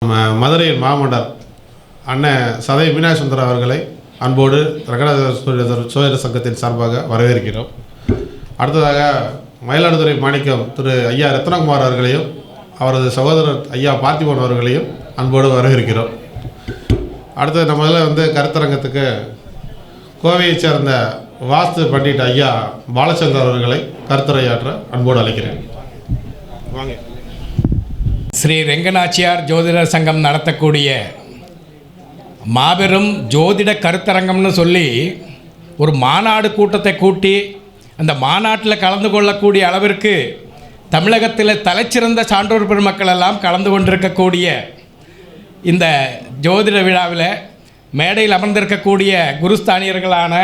மதுரையின் மாமண்டர் அண்ணன் சதை மீனாட்சி சுந்தரம் அவர்களை அன்போடு சோதர சங்கத்தின் சார்பாக வரவேற்கிறோம். அடுத்ததாக மயிலாடுதுறை மாணிக்கம் திரு ஐயா ரத்னகுமார் அவர்களையும் அவரது சகோதரர் ஐயா பார்த்திபன் அவர்களையும் அன்போடு வரவேற்கிறோம். அடுத்தது நம்ம இதில் கருத்தரங்கத்துக்கு கோவையைச் சேர்ந்த வாஸ்து பண்டிட் ஐயா பாலச்சந்தர் அவர்களை கருத்துரையாற்ற அன்போடு அழைக்கிறேன். வாங்க. ஸ்ரீ ரெங்கநாச்சியார் ஜோதிடர் சங்கம் நடத்தக்கூடிய மாபெரும் ஜோதிட கருத்தரங்கம்னு சொல்லி ஒரு மாநாடு கூட்டத்தை கூட்டி அந்த மாநாட்டில் கலந்து கொள்ளக்கூடிய அளவிற்கு தமிழகத்தில் தலைச்சிறந்த சான்றோர் பெருமக்கள் எல்லாம் கலந்து கொண்டிருக்கக்கூடிய இந்த ஜோதிட விழாவில் மேடையில் அமர்ந்திருக்கக்கூடிய குருஸ்தானியர்களான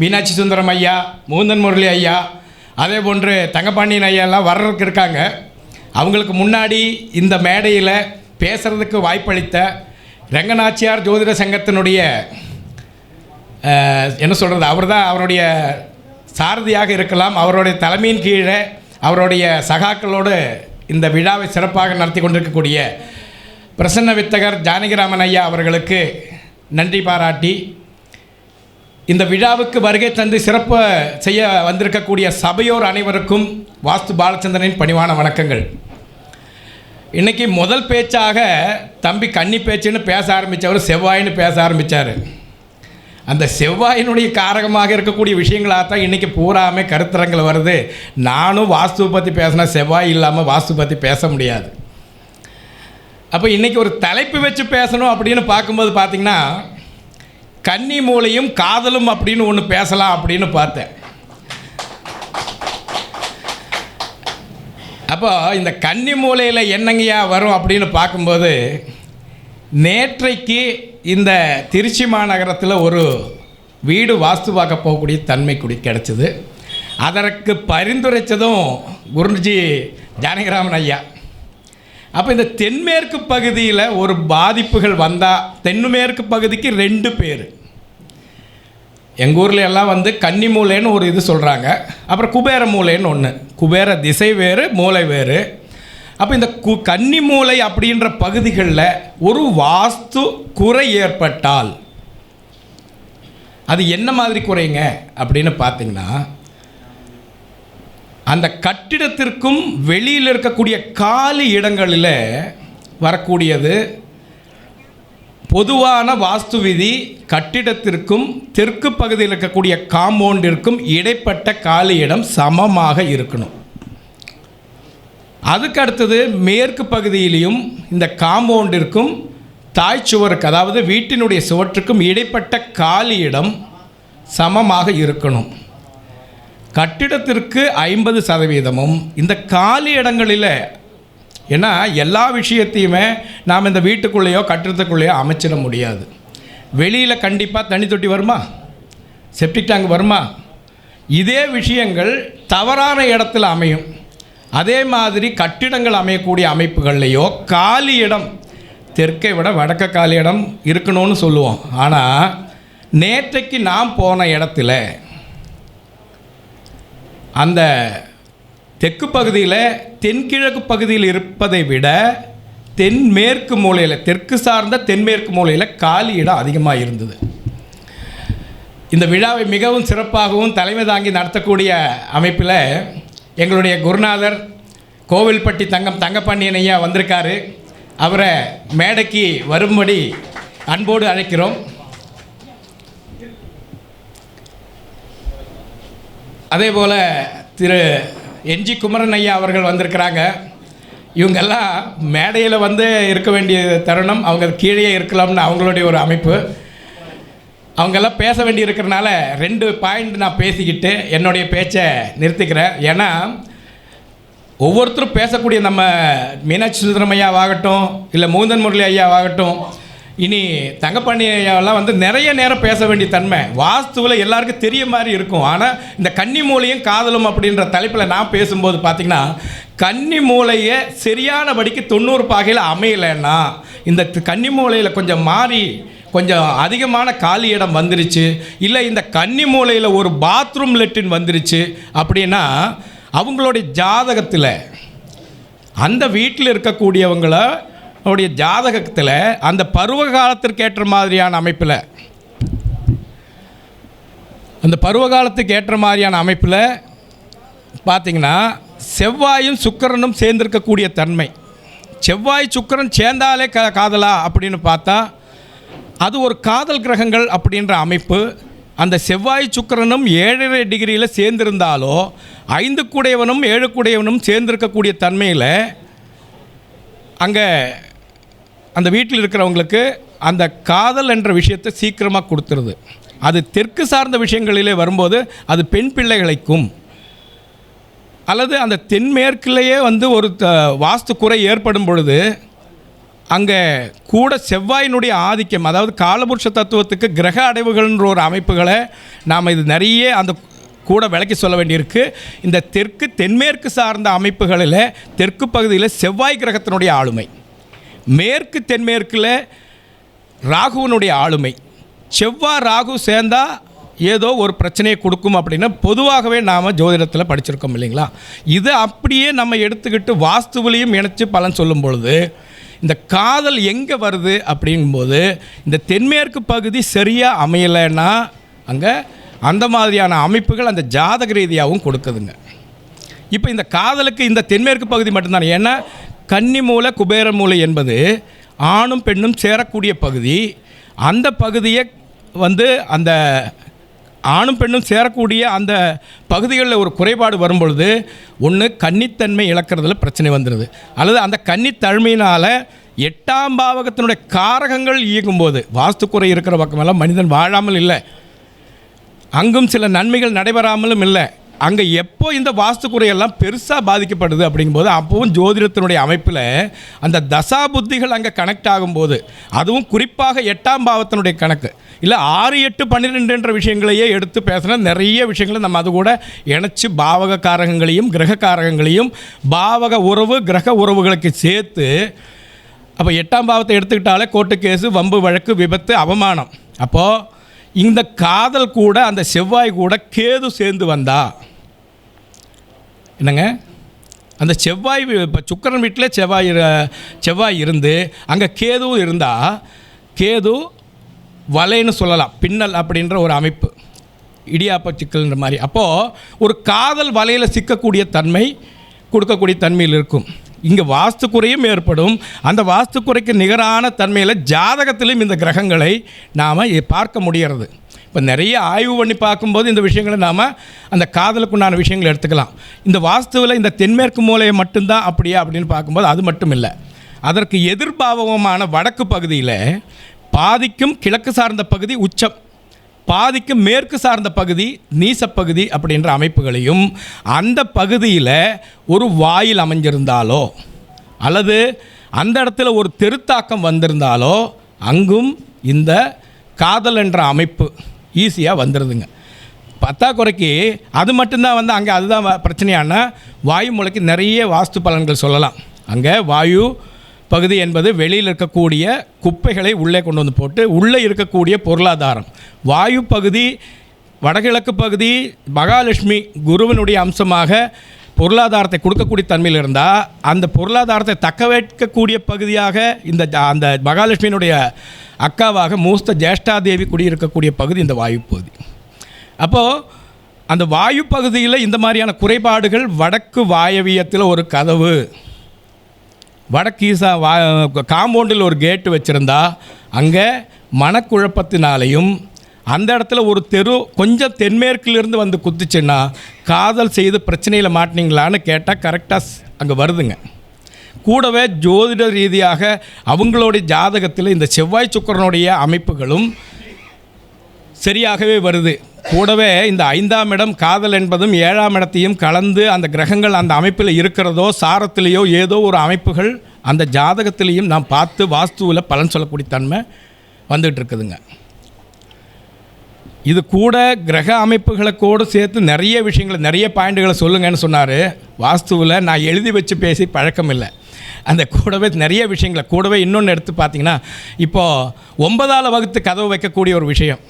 மீனாட்சி சுந்தரம் ஐயா, மூந்தன் முரளி ஐயா, அதே போன்று தங்கப்பாண்டியன் ஐயா எல்லாம் வர்றதுக்கு இருக்காங்க. அவங்களுக்கு முன்னாடி இந்த மேடையில் பேசுகிறதுக்கு வாய்ப்பளித்த ரெங்கநாச்சியார் ஜோதிட சங்கத்தினுடைய என்ன சொல்கிறது, அவர் தான் அவருடைய சாரதியாக இருக்கலாம். அவருடைய தலைமையின் கீழே அவருடைய சகாக்களோடு இந்த விழாவை சிறப்பாக நடத்தி கொண்டிருக்கக்கூடிய பிரசன்ன வித்தகர் ஜானகிராமன் ஐயா அவர்களுக்கு நன்றி பாராட்டி, இந்த விழாவுக்கு வருகை தந்து சிறப்பு செய்ய வந்திருக்கக்கூடிய சபையோர் அனைவருக்கும் வாஸ்து பாலச்சந்திரனின் பணிவான வணக்கங்கள். இன்றைக்கி முதல் பேச்சாக தம்பி கன்னி பேச்சுன்னு பேச ஆரம்பித்தவர் செவ்வாயின்னு பேச ஆரம்பித்தார். அந்த செவ்வாயினுடைய காரகமாக இருக்கக்கூடிய விஷயங்களாக தான் இன்றைக்கி பூராமே கருத்தரங்கில் வருது. நானும் வாஸ்துவை பற்றி பேசினா செவ்வாய் இல்லாமல் வாஸ்து பற்றி பேச முடியாது. அப்போ இன்றைக்கி ஒரு தலைப்பு வச்சு பேசணும் அப்படின்னு பார்க்கும்போது பார்த்திங்கன்னா கன்னி மூலையும் காதலும் அப்படின்னு ஒன்று பேசலாம் அப்படின்னு பார்த்தேன். அப்போ இந்த கன்னி மூலையில் என்னங்கய்யா வரும் அப்படின்னு பார்க்கும்போது, நேற்றைக்கு இந்த திருச்சி மாநகரத்தில் ஒரு வீடு வாஸ்து பார்க்க போகக்கூடிய தன்மை கிடச்சிது. அதற்கு பரிந்துரைத்ததும் குருஜி ஜானகிராமன் ஐயா. அப்போ இந்த தென்மேற்கு பகுதியில் ஒரு பாதிப்புகள் வந்தால், தென்மேற்கு பகுதிக்கு 2 பேர் எங்கள் ஊரில் எல்லாம் கன்னி மூலைன்னு ஒரு இது சொல்கிறாங்க. அப்புறம் குபேர மூலைன்னு ஒன்று. குபேர திசை வேறு, மூளை வேறு. அப்போ இந்த கன்னி மூலை அப்படின்ற பகுதிகளில் ஒரு வாஸ்து குறை ஏற்பட்டால் அது என்ன மாதிரி குறைங்க அப்படின்னு பார்த்திங்கன்னா, அந்த கட்டிடத்திற்கும் வெளியில் இருக்கக்கூடிய காலி இடங்களில் வரக்கூடியது பொதுவான வாஸ்து விதி. கட்டிடத்திற்கும் தெற்கு பகுதியில் இருக்கக்கூடிய காம்பவுண்டிற்கும் இடைப்பட்ட காலி இடம் சமமாக இருக்கணும். அதுக்கு அடுத்தது மேற்கு பகுதியிலையும் இந்த காம்பவுண்டிற்கும் தாய் சுவருக்கு, அதாவது வீட்டினுடைய சுவற்றுக்கும் இடைப்பட்ட காலி இடம் சமமாக இருக்கணும். கட்டிடத்திற்கு 50% இந்த காலி இடங்களில், ஏன்னா எல்லா விஷயத்தையுமே நாம் இந்த வீட்டுக்குள்ளேயோ கட்டிடத்துக்குள்ளேயோ அமைச்சிட முடியாது. வெளியில் கண்டிப்பாக தண்ணி தொட்டி வருமா, செப்டிக் டேங்க் வருமா, இதே விஷயங்கள் தவறான இடத்துல அமையும். அதே மாதிரி கட்டிடங்கள் அமையக்கூடிய அமைப்புகள்லையோ காலி இடம், தெற்கை விட வடக்க காலி இடம் இருக்கணும்னு சொல்லுவோம். ஆனால் நேற்றைக்கு நாம் போன இடத்துல அந்த தெற்கு பகுதியில் தென்கிழக்கு பகுதியில் இருப்பதை விட தென்மேற்கு மூலையில், தெற்கு சார்ந்த தென்மேற்கு மூலையில் காலி இடம் அதிகமாக இருந்தது. இந்த விழாவை மிகவும் சிறப்பாகவும் தலைமை தாங்கி நடத்தக்கூடிய அமைப்பில் எங்களுடைய குருநாதர் கோவில்பட்டி தங்கப்பாண்டியன் ஐயா வந்திருக்காரு. அவரை மேடைக்கு வரும்படி அன்போடு அழைக்கிறோம். அதே போல் திரு என்ஜி குமரன் ஐயா அவர்கள் வந்திருக்கிறாங்க. இவங்கெல்லாம் மேடையில் இருக்க வேண்டிய தருணம், அவங்க கீழே இருக்கலாம்னு அவங்களுடைய ஒரு அமைப்பு. அவங்கெல்லாம் பேச வேண்டி இருக்கிறனால 2 பாயிண்ட் நான் பேசிக்கிட்டு என்னுடைய பேச்சை நிறுத்திக்கிறேன். ஏன்னா ஒவ்வொருத்தரும் பேசக்கூடிய நம்ம மீனாட்சி சுந்தரம் ஐயாவாகட்டும், இல்லை மூந்தன் முரளி ஐயாவாகட்டும், இனி தங்கப்பாண்டி ஐயாவெல்லாம் நிறைய நேரம் பேச வேண்டிய தன்மை வாஸ்துவில் எல்லாருக்கும் தெரிய மாதிரி இருக்கும். ஆனால் இந்த கன்னி மூலையும் காதலும் அப்படின்ற தலைப்பில் நான் பேசும்போது பார்த்திங்கன்னா, கன்னி மூலையை சரியானபடிக்கு 90 பாகையில் அமையலைன்னா, இந்த கன்னி மூலையில் கொஞ்சம் மாறி கொஞ்சம் அதிகமான காலி இடம் வந்துருச்சு, இல்லை இந்த கன்னி மூலையில் ஒரு பாத்ரூம் லெட்டின் வந்துருச்சு அப்படின்னா, அவங்களுடைய ஜாதகத்தில் அந்த வீட்டில் இருக்கக்கூடியவங்கள அவருடைய ஜாதகத்தில் அந்த பருவ காலத்திற்கு ஏற்ற மாதிரியான அமைப்பில் அமைப்பில் பார்த்திங்கன்னா செவ்வாயும் சுக்கிரனும் சேர்ந்திருக்கக்கூடிய தன்மை. செவ்வாய் சுக்கிரன் சேர்ந்தாலே காதலா அப்படின்னு பார்த்தா அது ஒரு காதல் கிரகங்கள் அப்படின்ற அமைப்பு. அந்த செவ்வாய் சுக்கிரனும் 7.5 டிகிரியில் சேர்ந்திருந்தாலோ 5 கூடையவனும் 7 கூடையவனும் சேர்ந்திருக்கக்கூடிய தன்மையில் அங்கே அந்த வீட்டில் இருக்கிறவங்களுக்கு அந்த காதல் என்ற விஷயத்தை சீக்கிரமாக கொடுத்துருது. அது தெற்கு சார்ந்த விஷயங்களிலே வரும்போது அது பெண் பிள்ளைகளுக்கும் அல்லது அந்த தென்மேற்கிலேயே ஒரு வாஸ்து குறை ஏற்படும் பொழுது அங்கே கூட செவ்வாயினுடைய ஆதிக்கம், அதாவது காலபுருஷ தத்துவத்துக்கு கிரக அடைவுகள்ன்ற ஒரு அமைப்புகளை நாம் இது நிறைய அந்த கூட விளக்கி சொல்ல வேண்டியிருக்கு. இந்த தென்மேற்கு சார்ந்த அமைப்புகளில் தெற்கு பகுதியில் செவ்வாய் கிரகத்தினுடைய ஆளுமை, மேற்கு தென்மேற்கில் ராகுவனுடைய ஆளுமை. செவ்வாய் ராகு சேர்ந்தால் ஏதோ ஒரு பிரச்சனையை கொடுக்கும் அப்படின்னு பொதுவாகவே நாம் ஜோதிடத்தில் படிச்சிருக்கோம் இல்லைங்களா. இது அப்படியே நம்ம எடுத்துக்கிட்டு வாஸ்துவிலையும் இணைச்சி பலன் சொல்லும் பொழுது இந்த காதல் எங்கே வருது அப்படிங்கும்போது இந்த தென்மேற்கு பகுதி சரியாக அமையலைன்னா அங்கே அந்த மாதிரியான அமைப்புகள் அந்த ஜாதக ரீதியாகவும் கொடுக்குதுங்க. இப்போ இந்த காதலுக்கு இந்த தென்மேற்கு பகுதி மட்டும்தான். ஏன்னா கன்னி மூலை குபேர மூலை என்பது ஆணும் பெண்ணும் சேரக்கூடிய பகுதி. அந்த பகுதியை அந்த ஆணும் பெண்ணும் சேரக்கூடிய அந்த பகுதிகளில் ஒரு குறைபாடு வரும்பொழுது ஒன்று கன்னித்தன்மை இழக்கிறதுல பிரச்சனை வந்துடுது, அல்லது அந்த கன்னித்தன்மையினால் 8ஆம் பாவகத்தினுடைய காரகங்கள் இயங்கும்போது வாஸ்து குறை இருக்கிற பக்கமெல்லாம் மனிதன் வாழாமல் இல்லை, அங்கும் சில நன்மைகள் நடைபெறாமலும் இல்லை. அங்கே எப்போ இந்த வாஸ்து குறையெல்லாம் பெருசாக பாதிக்கப்படுது அப்படிங்கும்போது அப்போவும் ஜோதிடத்தினுடைய அமைப்பில் அந்த தசா புத்திகள் அங்கே கனெக்ட் ஆகும்போது, அதுவும் குறிப்பாக 8ஆம் பாவத்தினுடைய கணக்கு இல்லை 6, 8, 12 விஷயங்களையே எடுத்து பேசுகிற நிறைய விஷயங்களை நம்ம அது கூட இணைச்சி பாவக காரகங்களையும் கிரக காரகங்களையும் பாவக உறவு கிரக உறவுகளுக்கு சேர்த்து அப்போ 8ஆம் பாவத்தை எடுத்துக்கிட்டாலே கோர்ட்டு கேஸு, வம்பு வழக்கு, விபத்து, அவமானம். அப்போது இந்த காதல் கூட அந்த செவ்வாய் கூட கேது சேர்ந்து வந்தா என்னங்க, அந்த செவ்வாய் இப்போ சுக்கிரன் வீட்டில் செவ்வாய் இருந்து அங்கே கேதுவும் இருந்தால் கேது வலைன்னு சொல்லலாம், பின்னல் அப்படின்ற ஒரு அமைப்பு, இடியாப்ப சிக்கல்ன்ற மாதிரி. அப்போது ஒரு காதல் வலையில் சிக்கக்கூடிய தன்மை கொடுக்கக்கூடிய தன்மையில் இருக்கும். இங்கே வாஸ்து குறையும் ஏற்படும். அந்த வாஸ்து குறைக்கு நிகரான தன்மையில் ஜாதகத்திலும் இந்த கிரகங்களை நாம் பார்க்க முடிகிறது. இப்போ நிறைய ஆய்வு பண்ணி பார்க்கும்போது இந்த விஷயங்களை நாம் அந்த காதலுக்குண்டான விஷயங்களை எடுத்துக்கலாம். இந்த வாஸ்துவில் இந்த தென்மேற்கு மூலையை மட்டும்தான் அப்படியா அப்படின்னு பார்க்கும்போது அது மட்டும் இல்லை. அதற்கு எதிர்பாவகமான வடக்கு பகுதியில் பாதிக்கும் கிழக்கு சார்ந்த பகுதி உச்சம், பாதிக்கும் மேற்கு சார்ந்த பகுதி நீசப்பகுதி அப்படின்ற அமைப்புகளையும் அந்த பகுதியில் ஒரு வாயில் அமைஞ்சிருந்தாலோ அல்லது அந்த இடத்துல ஒரு தெருத்தாக்கம் வந்திருந்தாலோ அங்கும் இந்த காதல் என்ற அமைப்பு ஈஸியாக வந்துடுதுங்க. பத்தாக்குறைக்கு அது மட்டும்தான் அங்கே அதுதான் பிரச்சனையான வாயு மூலைக்கு நிறைய வாஸ்து பலன்கள் சொல்லலாம். அங்கே வாயு பகுதி என்பது வெளியில் இருக்கக்கூடிய குப்பைகளை உள்ளே கொண்டு வந்து போட்டு உள்ளே இருக்கக்கூடிய பொருளாதாரம். வாயு பகுதி வடகிழக்கு பகுதி மகாலட்சுமி குருவினுடைய அம்சமாக பொருளாதாரத்தை கொடுக்கக்கூடிய தன்மையில் இருந்தால் அந்த பொருளாதாரத்தை தக்க வைக்கக்கூடிய பகுதியாக அந்த மகாலட்சுமியினுடைய அக்காவாக மூஸ்த ஜேஷ்டாதேவி குடியிருக்கக்கூடிய பகுதி இந்த வாயு பகுதி. அப்போது அந்த வாயு பகுதியில் இந்த மாதிரியான குறைபாடுகள் வடக்கு வாயவியத்தில் ஒரு கதவு, வடக்கீசா காம்பவுண்டில் ஒரு கேட்டு வச்சுருந்தா அங்கே மனக்குழப்பத்தினாலையும் அந்த இடத்துல ஒரு தெரு கொஞ்சம் தென்மேற்கிலிருந்து வந்து குத்துச்சுன்னா காதல் செய்து பிரச்சனையில் மாட்டினீங்களான்னு கேட்டால் கரெக்டாக அங்கே வருதுங்க. கூடவே ஜோதிட ரீதியாக அவங்களுடைய ஜாதகத்தில் இந்த செவ்வாய் சுக்கிரனுடைய அமைப்புகளும் சரியாகவே வருது. கூடவே இந்த 5ஆம் இடம் காதல் என்பதும் 7ஆம் இடத்தையும் கலந்து அந்த கிரகங்கள் அந்த அமைப்பில் இருக்கிறதோ சாரத்திலேயோ ஏதோ ஒரு அமைப்புகள் அந்த ஜாதகத்திலையும் நாம் பார்த்து வாஸ்துவில் பலன் சொல்லக்கூடிய தன்மை வந்துகிட்டு இருக்குதுங்க. இது கூட கிரக அமைப்புகளை கூட சேர்த்து நிறைய விஷயங்களை நிறைய பாயிண்ட்டுகளை சொல்லுங்கன்னு சொன்னார். வாஸ்துவில் நான் எழுதி வச்சு பேசி பழக்கம் இல்லை. அந்த கூடவே நிறைய விஷயங்களை கூடவே இன்னொன்று எடுத்து பார்த்திங்கன்னா இப்போது 9ஆல் வகுத்து கதவு வைக்கக்கூடிய ஒரு விஷயம்.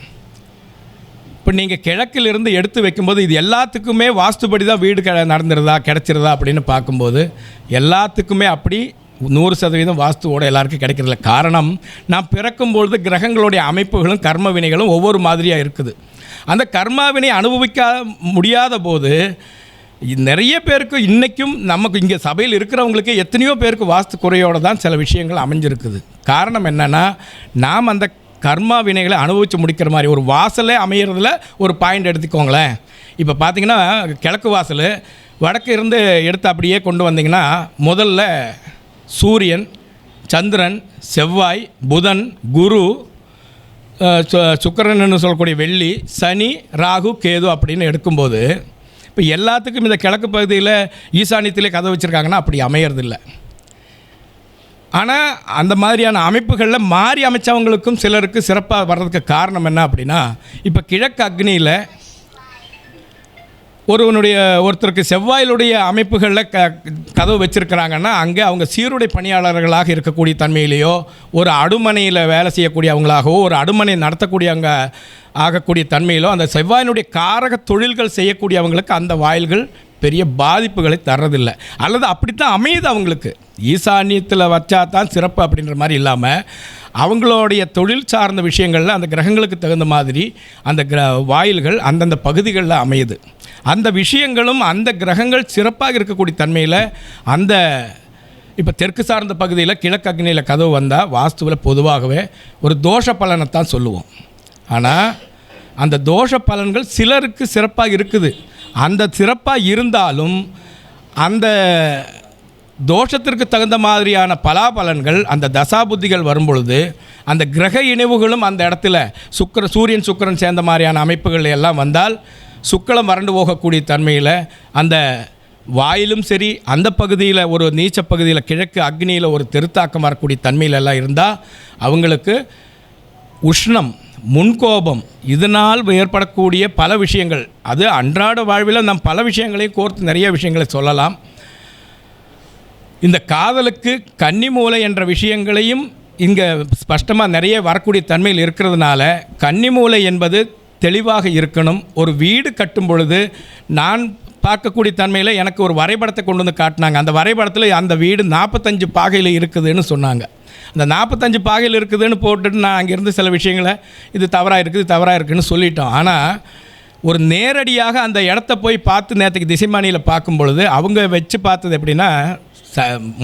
இப்போ நீங்கள் கிழக்கிலிருந்து எடுத்து வைக்கும்போது இது எல்லாத்துக்குமே வாஸ்துபடி தான் வீடு நடந்துருதா கிடச்சிருதா அப்படின்னு பார்க்கும்போது எல்லாத்துக்குமே அப்படி 100% வாஸ்துவோடு எல்லாருக்கும் கிடைக்கிறதில்ல. காரணம், நாம் பிறக்கும்பொழுது கிரகங்களுடைய அமைப்புகளும் கர்ம வினைகளும் ஒவ்வொரு மாதிரியாக இருக்குது. அந்த கர்மாவினை அனுபவிக்க முடியாத போது நிறைய பேருக்கு இன்றைக்கும் நமக்கு இங்கே சபையில் இருக்கிறவங்களுக்கு எத்தனையோ பேருக்கு வாஸ்து குறையோடு தான் சில விஷயங்கள் அமைஞ்சிருக்குது. காரணம் என்னென்னா, நாம் அந்த கர்மா வினைகளை அனுபவித்து முடிக்கிற மாதிரி ஒரு வாசலே அமையிறதுல ஒரு பாயிண்ட் எடுத்துக்கோங்களேன். இப்போ பார்த்திங்கன்னா கிழக்கு வாசல் வடக்கு இருந்து எடுத்து அப்படியே கொண்டு வந்திங்கன்னா முதல்ல சூரியன், சந்திரன், செவ்வாய், புதன், குரு, சுக்கிரன்னு சொல்லக்கூடிய வெள்ளி, சனி, ராகு, கேது அப்படின்னு எடுக்கும்போது இப்போ எல்லாத்துக்கும் இந்த கிழக்கு பகுதியில் ஈசானியத்திலே கதை வச்சுருக்காங்கன்னா அப்படி அமையறதில்லை. ஆனால் அந்த மாதிரியான அமைப்புகளில் மாறி அமைச்சவங்களுக்கும் சிலருக்கு சிறப்பாக வர்றதுக்கு காரணம் என்ன அப்படின்னா, இப்போ கிழக்கு அக்னியில் ஒருத்தருக்கு செவ்வாயிலுடைய அமைப்புகளில் கதவு வச்சுருக்கிறாங்கன்னா அங்கே அவங்க சீருடை பணியாளர்களாக இருக்கக்கூடிய தன்மையிலேயோ, ஒரு அடுமனையில் வேலை செய்யக்கூடியவங்களாகவோ, ஒரு அடுமனை நடத்தக்கூடியவங்க ஆகக்கூடிய தன்மையிலோ அந்த செவ்வாயினுடைய காரக தொழில்கள் செய்யக்கூடியவங்களுக்கு அந்த வாயில்கள் பெரிய பாதிப்புகளை தர்றதில்லை. அல்லது அப்படித்தான் அமையுது அவங்களுக்கு. ஈசானியத்தில் வச்சா தான் சிறப்பு அப்படின்ற மாதிரி இல்லாமல் அவங்களுடைய தொழில் சார்ந்த விஷயங்களில் அந்த கிரகங்களுக்கு தகுந்த மாதிரி அந்த வாயில்கள் அந்தந்த பகுதிகளில் அமையுது. அந்த விஷயங்களும் அந்த கிரகங்கள் சிறப்பாக இருக்கக்கூடிய தன்மையில் அந்த இப்போ தெற்கு சார்ந்த பகுதியில் கிழக்கு அக்னியில் கதவு வந்தால் வாஸ்துவில் பொதுவாகவே ஒரு தோஷ பலனை தான் சொல்லுவோம். ஆனால் அந்த தோஷ பலன்கள் சிலருக்கு சிறப்பாக இருக்குது. அந்த சிறப்பாக இருந்தாலும் அந்த தோஷத்திற்கு தகுந்த மாதிரியான பலாபலன்கள் அந்த தசாபுத்திகள் வரும்பொழுது அந்த கிரக இணைவுகளும் அந்த இடத்துல சூரியன் சுக்கிரன் சேர்ந்த மாதிரியான அமைப்புகள் எல்லாம் வந்தால் சுக்லம் வறண்டு போகக்கூடிய தன்மையில் அந்த வாயிலும் சரி, அந்த பகுதியில் ஒரு நீச்ச பகுதியில் கிழக்கு அக்னியில் ஒரு தெருத்தாக்கம் வரக்கூடிய தன்மையில் எல்லாம் இருந்தால் அவங்களுக்கு உஷ்ணம், முன்கோபம், இதனால் ஏற்படக்கூடிய பல விஷயங்கள், அது அன்றாட வாழ்வில் நாம் பல விஷயங்களையும் கோர்த்து நிறைய விஷயங்களை சொல்லலாம். இந்த காதலுக்கு கன்னிமூலை என்ற விஷயங்களையும் இங்கே ஸ்பஷ்டமாக நிறைய வரக்கூடிய தன்மையில் இருக்கிறதுனால கன்னிமூலை என்பது தெளிவாக இருக்கணும். ஒரு வீடு கட்டும் பொழுது நான் பார்க்கக்கூடிய தன்மையில் எனக்கு ஒரு வரைபடத்தை கொண்டு வந்து காட்டினாங்க. அந்த வரைபடத்தில் அந்த வீடு 45 பாகையில் இருக்குதுன்னு சொன்னாங்க. அந்த 45 பாகையில் இருக்குதுன்னு போட்டுட்டு நான் அங்கேருந்து சில விஷயங்களை இது தவறாக இருக்குது, தவறாக இருக்குதுன்னு சொல்லிட்டோம். ஆனால் ஒரு நேரடியாக அந்த இடத்த போய் பார்த்து நேற்றுக்கு திசைமானியில் பார்க்கும் பொழுது அவங்க வச்சு பார்த்தது எப்படின்னா,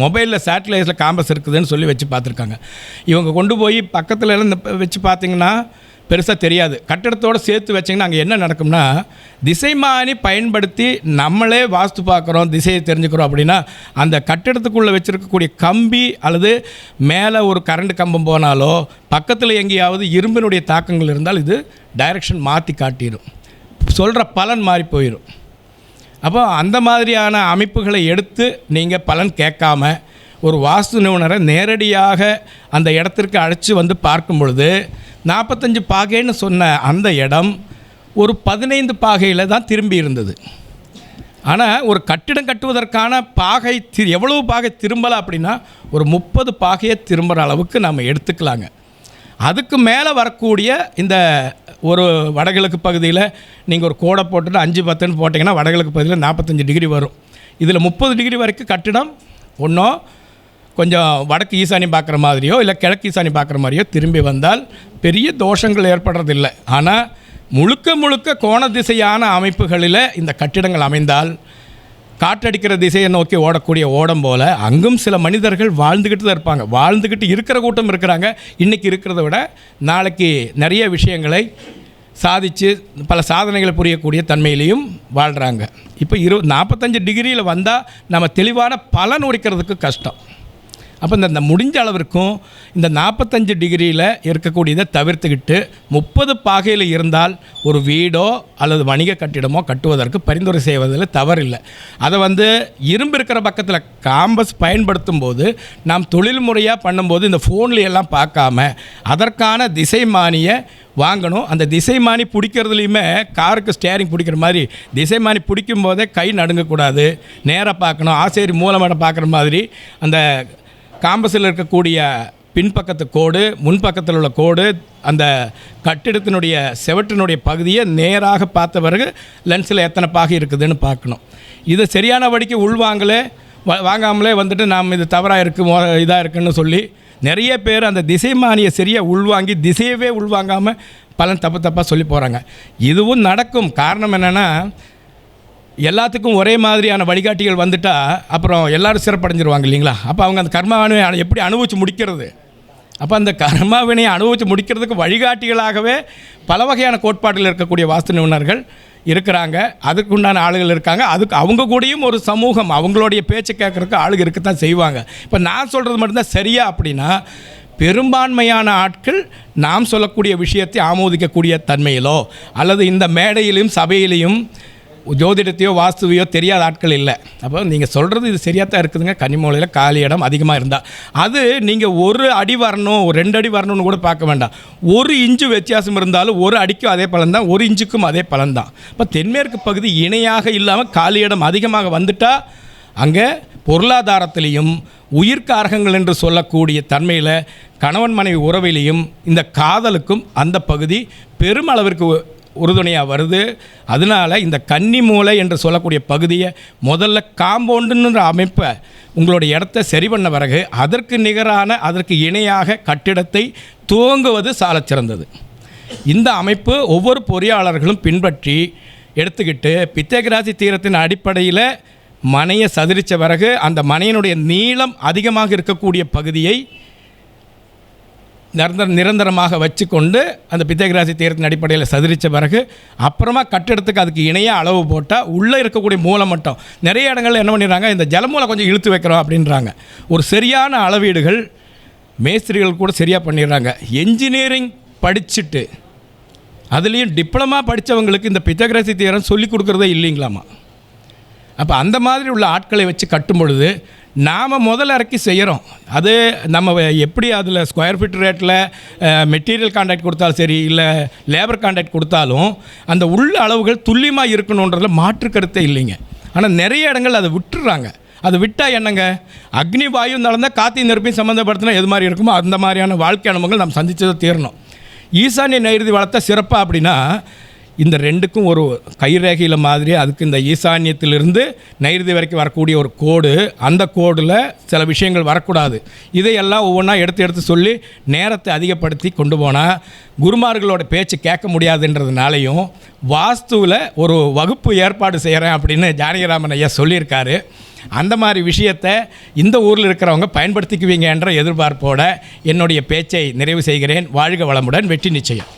மொபைலில் சேட்டலைட்டில் காம்பஸ் இருக்குதுன்னு சொல்லி வச்சு பார்த்துருக்காங்க. இவங்க கொண்டு போய் பக்கத்தில் எல்லாம் வச்சு பார்த்திங்கன்னா பெருசாக தெரியாது. கட்டிடத்தோடு சேர்த்து வச்சிங்கன்னா அங்கே என்ன நடக்கும்னா, திசைமானி பயன்படுத்தி நம்மளே வாஸ்து பார்க்குறோம், திசையை தெரிஞ்சுக்கிறோம் அப்படின்னா அந்த கட்டிடத்துக்குள்ளே வச்சுருக்கக்கூடிய கம்பி அல்லது மேலே ஒரு கரண்ட் கம்பம் போனாலோ பக்கத்தில் எங்கேயாவது இரும்பினுடைய தாக்கங்கள் இருந்தால் இது டைரக்ஷன் மாற்றி காட்டிடும், சொல்கிற பலன் மாறி போயிடும். அப்போ அந்த மாதிரியான அமைப்புகளை எடுத்து நீங்கள் பலன் கேட்காம ஒரு வாஸ்து நிபுணரை நேரடியாக அந்த இடத்திற்கு அழைச்சி வந்து பார்க்கும் பொழுது 45 பாகைன்னு சொன்ன அந்த இடம் ஒரு 15 பாகையில் தான் திரும்பி இருந்தது. ஆனால் ஒரு கட்டிடம் கட்டுவதற்கான பாகை எவ்வளவு பாகை திரும்பலாம் அப்படின்னா ஒரு 30 பாகையை திரும்புகிற அளவுக்கு நம்ம எடுத்துக்கலாங்க. அதுக்கு மேலே வரக்கூடிய இந்த ஒரு வடகிழக்கு பகுதியில் நீங்கள் ஒரு கோடை போட்டுட்டு 5-10ன்னு போட்டிங்கன்னா வடகிழக்கு பகுதியில் 45 டிகிரி வரும். இதில் 30 டிகிரி வரைக்கும் கட்டிடம் ஒன்றும் கொஞ்சம் வடக்கு ஈசானி பார்க்குற மாதிரியோ இல்லை கிழக்கு ஈசானி பார்க்குற மாதிரியோ திரும்பி வந்தால் பெரிய தோஷங்கள் ஏற்படுறதில்லை. ஆனால் முழுக்க கோண திசையான அமைப்புகளில் இந்த கட்டிடங்கள் அமைந்தால் காற்றடிக்கிற திசையை நோக்கி ஓடக்கூடிய ஓடம் போல் அங்கும் சில மனிதர்கள் வாழ்ந்துக்கிட்டு தான் இருப்பாங்க. வாழ்ந்துக்கிட்டு இருக்கிற கூட்டம் இருக்கிறாங்க. இன்றைக்கி இருக்கிறத விட நாளைக்கு நிறைய விஷயங்களை சாதித்து பல சாதனைகளை புரியக்கூடிய தன்மையிலையும் வாழ்கிறாங்க. இப்போ 45 டிகிரியில் வந்தால் நம்ம தெளிவான பலன் உரிக்கிறதுக்கு கஷ்டம். அப்போ இந்த முடிஞ்ச அளவிற்கும் இந்த 45 டிகிரியில் இருக்கக்கூடியதை தவிர்த்துக்கிட்டு 30 பாகையில் இருந்தால் ஒரு வீடோ அல்லது வணிக கட்டிடமோ கட்டுவதற்கு பரிந்துரை செய்வதில் தவறில்லை. அதை இரும்பு இருக்கிற பக்கத்தில் காம்பஸ் பயன்படுத்தும் போது நாம் தொழில் முறையாக பண்ணும்போது இந்த ஃபோனில் எல்லாம் பார்க்காம அதற்கான திசைமானியை வாங்கணும். அந்த திசைமானி பிடிக்கிறதுலையுமே காருக்கு ஸ்டேரிங் பிடிக்கிற மாதிரி திசைமானி பிடிக்கும் போதே கை நடுங்கக்கூடாது, நேராக பார்க்கணும். ஆசேரி மூலமடம் பார்க்குற மாதிரி அந்த காம்பஸில் இருக்கக்கூடிய பின்பக்கத்து கோடு, முன்பக்கத்தில் உள்ள கோடு, அந்த கட்டிடத்தினுடைய செவற்றினுடைய பகுதியை நேராக பார்த்த பிறகு லென்ஸில் எத்தனை பாகை இருக்குதுன்னு பார்க்கணும். இதை சரியான வழிக்கு உள்வாங்கலே வாங்காமலே வந்துட்டு நாம் இது தவறாக இருக்குது இதாக இருக்குன்னு சொல்லி நிறைய பேர் அந்த திசைமானியை சரியாக உள்வாங்கி திசையவே உள்வாங்காமல் பலன் தப்பாக சொல்லி போகிறாங்க. இதுவும் நடக்கும். காரணம் என்னென்னா, எல்லாத்துக்கும் ஒரே மாதிரியான வழிகாட்டிகள் வந்துட்டால் அப்புறம் எல்லோரும் சிறப்படைஞ்சிருவாங்க இல்லைங்களா? அப்போ அவங்க அந்த கர்மாவினை எப்படி அனுபவித்து முடிக்கிறது? அப்போ அந்த கர்மாவினையை அனுபவித்து முடிக்கிறதுக்கு வழிகாட்டிகளாகவே பல வகையான கோட்பாடுகள் இருக்கக்கூடிய வாஸ்து நிபுணர்கள் இருக்கிறாங்க. அதுக்கு உண்டான ஆளுகள் இருக்காங்க. அதுக்கு அவங்க கூடயும் ஒரு சமூகம் அவங்களுடைய பேச்சை கேட்குறதுக்கு ஆளுகள் இருக்கத்தான் செய்வாங்க. இப்போ நான் சொல்கிறது மட்டும்தான் சரியா அப்படின்னா, பெரும்பான்மையான ஆட்கள் நாம் சொல்லக்கூடிய விஷயத்தை ஆமோதிக்கக்கூடிய தன்மையிலோ அல்லது இந்த மேடையிலையும் சபையிலையும் ஜோதிடத்தையோ வாஸ்துவையோ தெரியாத ஆட்கள் இல்லை. அப்போ நீங்கள் சொல்கிறது இது சரியாக தான் இருக்குதுங்க. கன்னிமூலையில் காலி இடம் அதிகமாக இருந்தால் அது நீங்கள் 1 அடி வரணும் 2 அடி வரணும்னு கூட பார்க்க வேண்டாம். 1 இன்ச்சு வித்தியாசம் இருந்தாலும் 1 அடிக்கும் அதே பலன் தான், 1 இன்ச்சுக்கும் அதே பலன் தான். இப்போ தென்மேற்கு பகுதி இணையாக இல்லாமல் காலி இடம் அதிகமாக வந்துட்டால் அங்கே பொருளாதாரத்திலையும் உயிர்காரகங்கள் என்று சொல்லக்கூடிய தன்மையில் கணவன் மனைவி உறவிலையும் இந்த காதலுக்கும் அந்த பகுதி பெருமளவிற்கு உறுதுணையாக வருது. அதனால் இந்த கன்னி மூலை என்று சொல்லக்கூடிய பகுதியை முதல்ல காம்பவுண்டுன்ற அமைப்பை உங்களுடைய இடத்த சரி பண்ண பிறகு அதற்கு நிகரான அதற்கு இணையாக கட்டிடத்தை துவங்குவது சாலச் சிறந்தது. இந்த அமைப்பு ஒவ்வொரு பொறியாளர்களும் பின்பற்றி எடுத்துக்கிட்டு பித்தகராசி தீரத்தின் அடிப்படையில் மனையை சதுரித்த பிறகு அந்த மனையினுடைய நீளம் அதிகமாக இருக்கக்கூடிய பகுதியை நிரந்தரமாக வச்சுக்கொண்டு அந்த பித்தகராசி தீரத்தின் அடிப்படையில் சதுரித்த பிறகு அப்புறமா கட்டிடத்துக்கு அதுக்கு இணையாக அளவு போட்டால் உள்ளே இருக்கக்கூடிய மூலம் மட்டும் நிறைய இடங்களில் என்ன பண்ணிடுறாங்க, இந்த ஜலமூலை கொஞ்சம் இழுத்து வைக்கிறோம் அப்படின்றாங்க. ஒரு சரியான அளவீடுகள் மேஸ்திரிகள் கூட சரியாக பண்ணிடுறாங்க. என்ஜினியரிங் படிச்சுட்டு அதுலேயும் டிப்ளமா படித்தவங்களுக்கு இந்த பித்தகராசி தீரம் சொல்லி கொடுக்குறதே இல்லைங்களாமா. அப்போ அந்த மாதிரி உள்ள ஆட்களை வச்சு கட்டும் பொழுது நாம் முதல்ல இறக்கி செய்கிறோம். அது நம்ம எப்படி அதில் ஸ்கொயர் ஃபீட் ரேட்டில் மெட்டீரியல் கான்ட்ராக்ட் கொடுத்தாலும் சரி, இல்லை லேபர் கான்ட்ராக்ட் கொடுத்தாலும் அந்த உள்ள அளவுகள் துல்லியமாக இருக்கணுன்றதில் மாற்று கருத்தே இல்லைங்க. ஆனால் நிறைய இடங்கள் அதை விட்டுறாங்க. அது விட்டால் என்னங்க, அக்னி வாயு நடந்தால் காற்றையும் நெருப்பையும் சம்மந்தப்படுத்தினா எது மாதிரி இருக்குமோ அந்த மாதிரியான வாழ்க்கை அனுபவங்கள் நம்ம சந்தித்ததை தீரணும். ஈசானிய நைருதி வளர்த்த சிறப்பாக அப்படின்னா இந்த ரெண்டுக்கும் ஒரு கைரேகையில் மாதிரி அதுக்கு இந்த ஈசான்யத்திலிருந்து நைருதி வரைக்கும் வரக்கூடிய ஒரு கோடு, அந்த கோடில் சில விஷயங்கள் வரக்கூடாது. இதையெல்லாம் ஒவ்வொன்றா எடுத்து சொல்லி நேரத்தை அதிகப்படுத்தி கொண்டு போனால் குருமார்களோட பேச்சு கேட்க முடியாதுன்றதுனாலையும் வாஸ்துவில் ஒரு வகுப்பு ஏற்பாடு செய்கிறேன் அப்படின்னு ஜானகிராமன் ஐயா சொல்லியிருக்காரு. அந்த மாதிரி விஷயத்தை இந்த ஊரில் இருக்கிறவங்க பயன்படுத்திக்குவீங்க என்ற எதிர்பார்ப்போடு என்னுடைய பேச்சை நிறைவு செய்கிறேன். வாழ்க வளமுடன், வெற்றி நிச்சயம்.